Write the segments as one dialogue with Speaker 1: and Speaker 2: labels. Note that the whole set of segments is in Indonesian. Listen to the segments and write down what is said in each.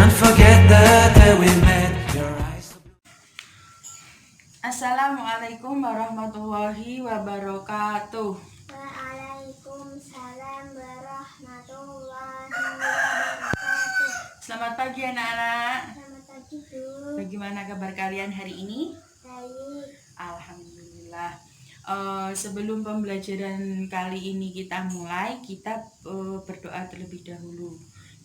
Speaker 1: Can't forget the day we met. Your eyes.
Speaker 2: Assalamualaikum warahmatullahi wabarakatuh.
Speaker 3: Waalaikumsalam warahmatullahi wabarakatuh.
Speaker 2: Selamat pagi anak-anak.
Speaker 3: Selamat pagi, Bu.
Speaker 2: Bagaimana kabar kalian hari ini?
Speaker 3: Baik.
Speaker 2: Alhamdulillah. Sebelum pembelajaran kali ini kita mulai, kita berdoa terlebih dahulu.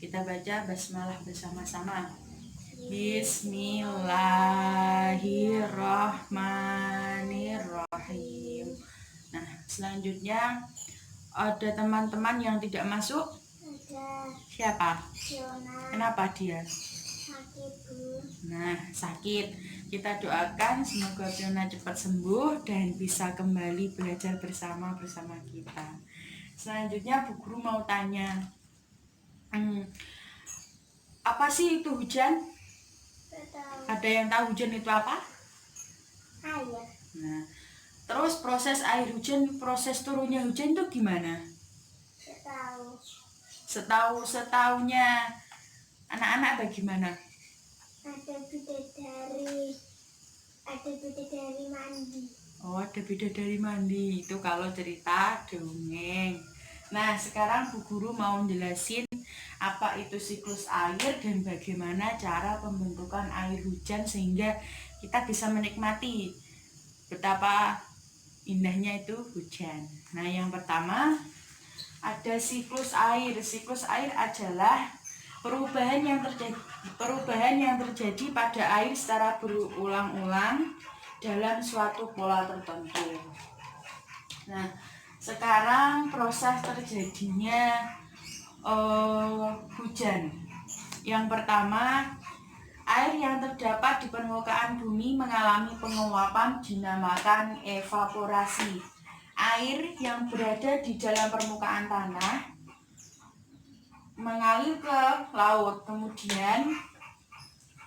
Speaker 2: Kita baca basmalah bersama-sama. Bismillahirrahmanirrahim. Nah, selanjutnya ada teman-teman yang tidak masuk.
Speaker 3: Ada
Speaker 2: Siapa?
Speaker 3: Fiona
Speaker 2: Kenapa dia?
Speaker 3: sakit, Bu.
Speaker 2: Nah, sakit. Kita doakan semoga Fiona cepat sembuh dan bisa kembali belajar bersama kita. Selanjutnya Bu Guru mau tanya, apa sih itu hujan?
Speaker 3: Tahu
Speaker 2: Ada yang tahu hujan itu apa?
Speaker 3: air.
Speaker 2: Nah, terus proses air hujan, proses turunnya hujan itu gimana? Setahunya anak-anak bagaimana?
Speaker 3: Ada bidadari mandi.
Speaker 2: Oh, ada bidadari mandi. Itu kalau cerita dongeng. Nah, sekarang Bu Guru mau jelasin apa itu siklus air dan bagaimana cara pembentukan air hujan sehingga kita bisa menikmati betapa indahnya itu hujan. Nah, yang pertama ada siklus air. Siklus air adalah perubahan yang terjadi pada air secara berulang-ulang dalam suatu pola tertentu. Nah, sekarang proses terjadinya hujan. Yang pertama, air yang terdapat di permukaan bumi mengalami penguapan dinamakan evaporasi. Air yang berada di dalam permukaan tanah mengalir ke laut, kemudian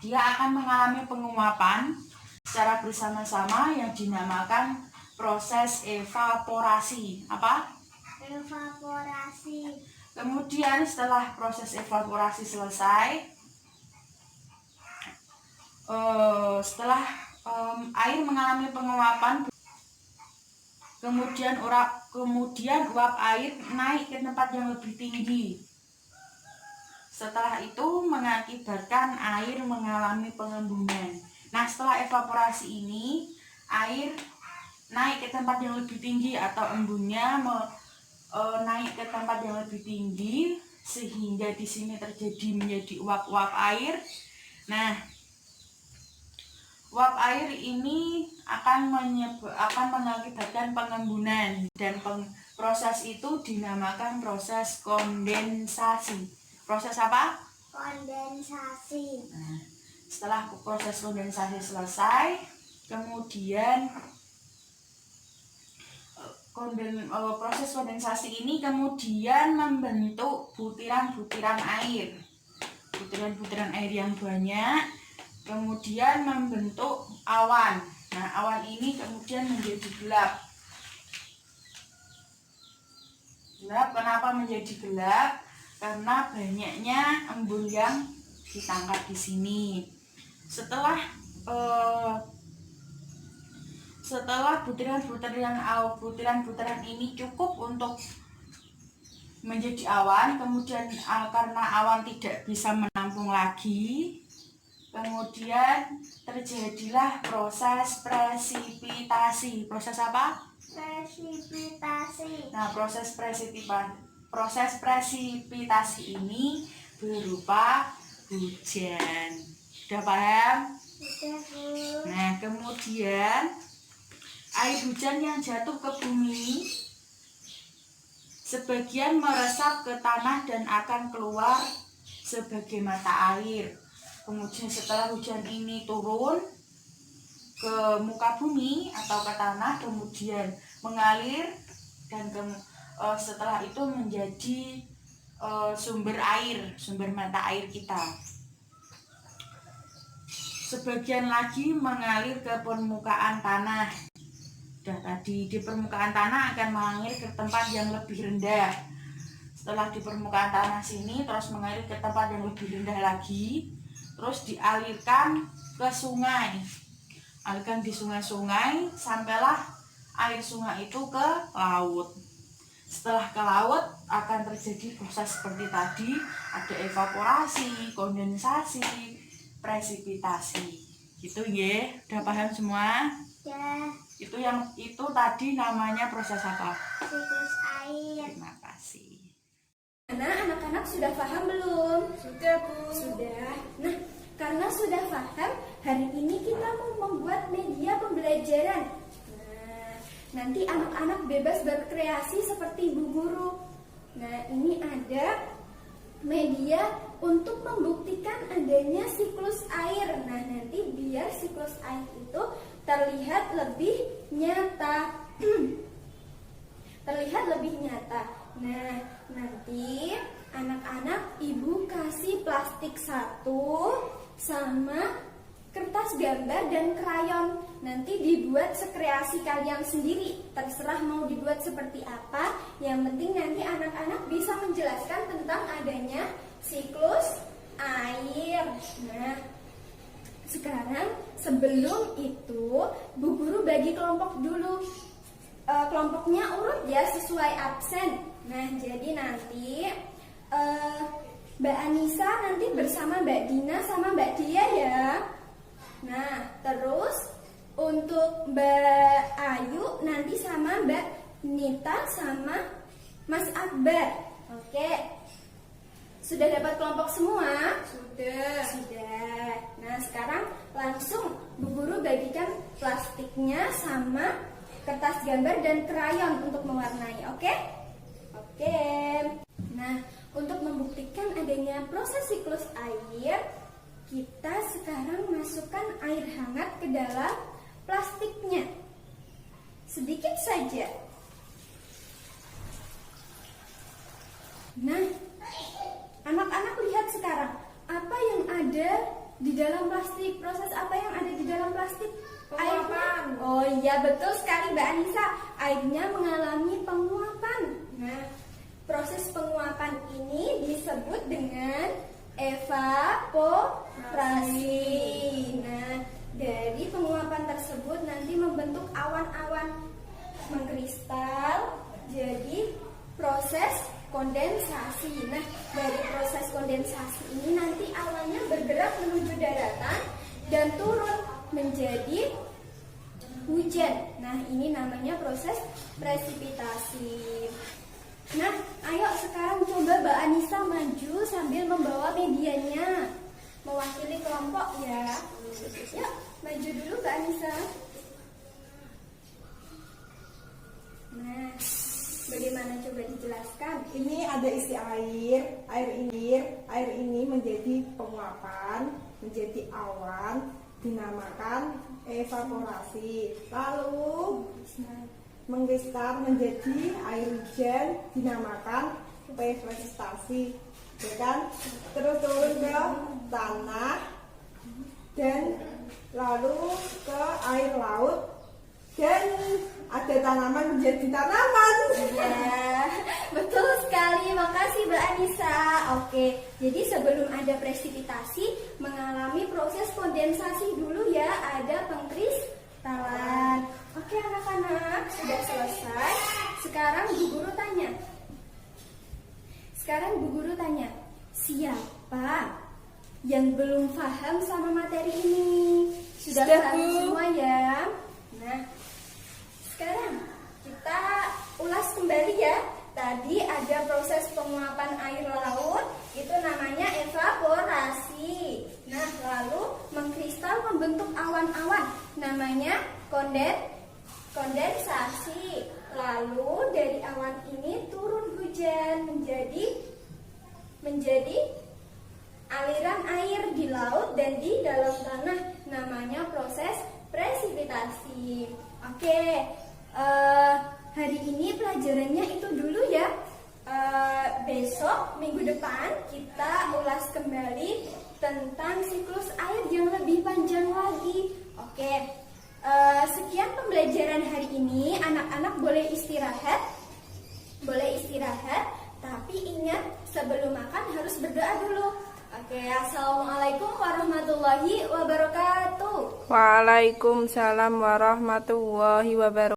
Speaker 2: dia akan mengalami penguapan secara bersama-sama yang dinamakan proses evaporasi. Apa?
Speaker 3: Evaporasi.
Speaker 2: Kemudian setelah proses evaporasi selesai, setelah air mengalami penguapan, kemudian uap air naik ke tempat yang lebih tinggi. Setelah itu mengakibatkan air mengalami pengembungan. Nah, setelah evaporasi ini, air naik ke tempat yang lebih tinggi atau embunnya naik ke tempat yang lebih tinggi sehingga di sini terjadi menjadi uap-uap air. Nah, uap air ini akan mengakibatkan pengembunan dan proses itu dinamakan proses kondensasi. Proses apa?
Speaker 3: Kondensasi.
Speaker 2: Nah, setelah proses kondensasi selesai, kemudian proses kondensasi ini kemudian membentuk butiran-butiran air. Butiran-butiran air yang banyak kemudian membentuk awan. Nah, awan ini kemudian menjadi gelap. Gelap, kenapa menjadi gelap? Karena banyaknya embun yang ditangkap di sini. Setelah butiran-butiran ini cukup untuk menjadi awan, kemudian karena awan tidak bisa menampung lagi, kemudian terjadilah proses presipitasi. Proses apa?
Speaker 3: Presipitasi.
Speaker 2: Nah, proses presipitasi ini berupa hujan. Sudah paham?
Speaker 3: Sudah, Bu.
Speaker 2: Nah, kemudian air hujan yang jatuh ke bumi sebagian meresap ke tanah dan akan keluar sebagai mata air. Kemudian setelah hujan ini turun ke muka bumi atau ke tanah, kemudian mengalir dan setelah itu menjadi sumber mata air kita. Sebagian lagi mengalir ke permukaan tanah. Sudah tadi di permukaan tanah akan mengalir ke tempat yang lebih rendah. Setelah di permukaan tanah sini terus mengalir ke tempat yang lebih rendah lagi. terus dialirkan ke sungai. Alirkan di sungai-sungai sampailah air sungai itu ke laut. Setelah ke laut akan terjadi proses seperti tadi, ada evaporasi, kondensasi, presipitasi. Gitu ya. Udah paham semua?
Speaker 3: Ya,
Speaker 2: Itu tadi namanya proses apa?
Speaker 3: siklus air.
Speaker 2: Terima kasih.
Speaker 4: Anak-anak sudah paham belum?
Speaker 5: Sudah, Bu.
Speaker 4: Sudah. Nah, karena sudah paham, hari ini kita mau membuat media pembelajaran. Nah, nanti anak-anak bebas berkreasi seperti Bu Guru. Nah, ini ada media untuk membuktikan adanya siklus air. Nah, nanti biar siklus air itu terlihat lebih nyata. Terlihat lebih nyata. Nah, nanti anak-anak ibu kasih plastik 1 sama kertas gambar dan krayon. Nanti dibuat sekreasi kalian sendiri. Terserah mau dibuat seperti apa. Yang penting nanti anak-anak bisa menjelaskan tentang adanya siklus air. Nah, sekarang sebelum itu Bu Guru bagi kelompok dulu. Kelompoknya urut ya sesuai absen. Nah, jadi nanti Mbak Anissa nanti bersama Mbak Dina sama Mbak Dia ya. Nah, terus untuk Mbak Ayu nanti sama Mbak Nita sama Mas Akbar. Oke. Sudah dapat kelompok semua? Sudah. Nah, sekarang langsung Bu Guru bagikan plastiknya sama kertas gambar dan krayon untuk mewarnai. Oke? Oke. Nah, untuk membuktikan adanya proses siklus air, kita sekarang masukkan air hangat ke dalam plastiknya. Sedikit saja. Nah, anak-anak lihat sekarang apa yang ada di dalam plastik. Proses apa yang ada di dalam plastik? Airnya. Oh iya, betul sekali Mbak Anissa. Airnya mengalami penguapan. Nah, proses penguapan ini disebut dengan evaporasi. Nah, dari penguapan tersebut nanti membentuk awan-awan mengkristal. Jadi proses kondensasi. Nah, dari proses kondensasi ini nanti awannya bergerak menuju daratan dan turun menjadi hujan. Nah, ini namanya proses presipitasi. Nah, ayo sekarang coba Mbak Anissa maju sambil membawa medianya, mewakili kelompok ya. Yuk, maju dulu Mbak Anissa. Nah, bagaimana coba dijelaskan?
Speaker 5: Ini ada isi air. Air ini menjadi penguapan, menjadi awan, dinamakan evaporasi. Lalu mengkristal menjadi air hujan, dinamakan presipitasi. Ya kan? Terus turun ke tanah dan lalu ke air laut dan ada tanaman menjadi tanaman.
Speaker 4: Ya, betul sekali. Makasih Mbak Anissa. Oke, jadi sebelum ada presipitasi mengalami proses kondensasi dulu ya, ada pengkristalan. Oke anak-anak, sudah selesai. Sekarang Bu Guru tanya, siapa yang belum paham sama materi ini? Sudah paham semua ya? Nah, sekarang kita ulas kembali ya. Tadi ada proses penguapan air laut, itu namanya evaporasi. Nah, lalu mengkristal membentuk awan-awan, namanya kondensasi. Lalu dari awan ini turun hujan menjadi aliran air di laut dan di dalam tanah, namanya proses presipitasi. Oke, hari ini pelajarannya itu dulu ya. Besok minggu depan kita ulas kembali tentang siklus air yang lebih panjang lagi. Oke, sekian pembelajaran hari ini. Anak-anak boleh istirahat, tapi ingat sebelum makan harus berdoa dulu. Oke, assalamualaikum warahmatullahi wabarakatuh.
Speaker 6: Waalaikumsalam warahmatullahi wabarakatuh.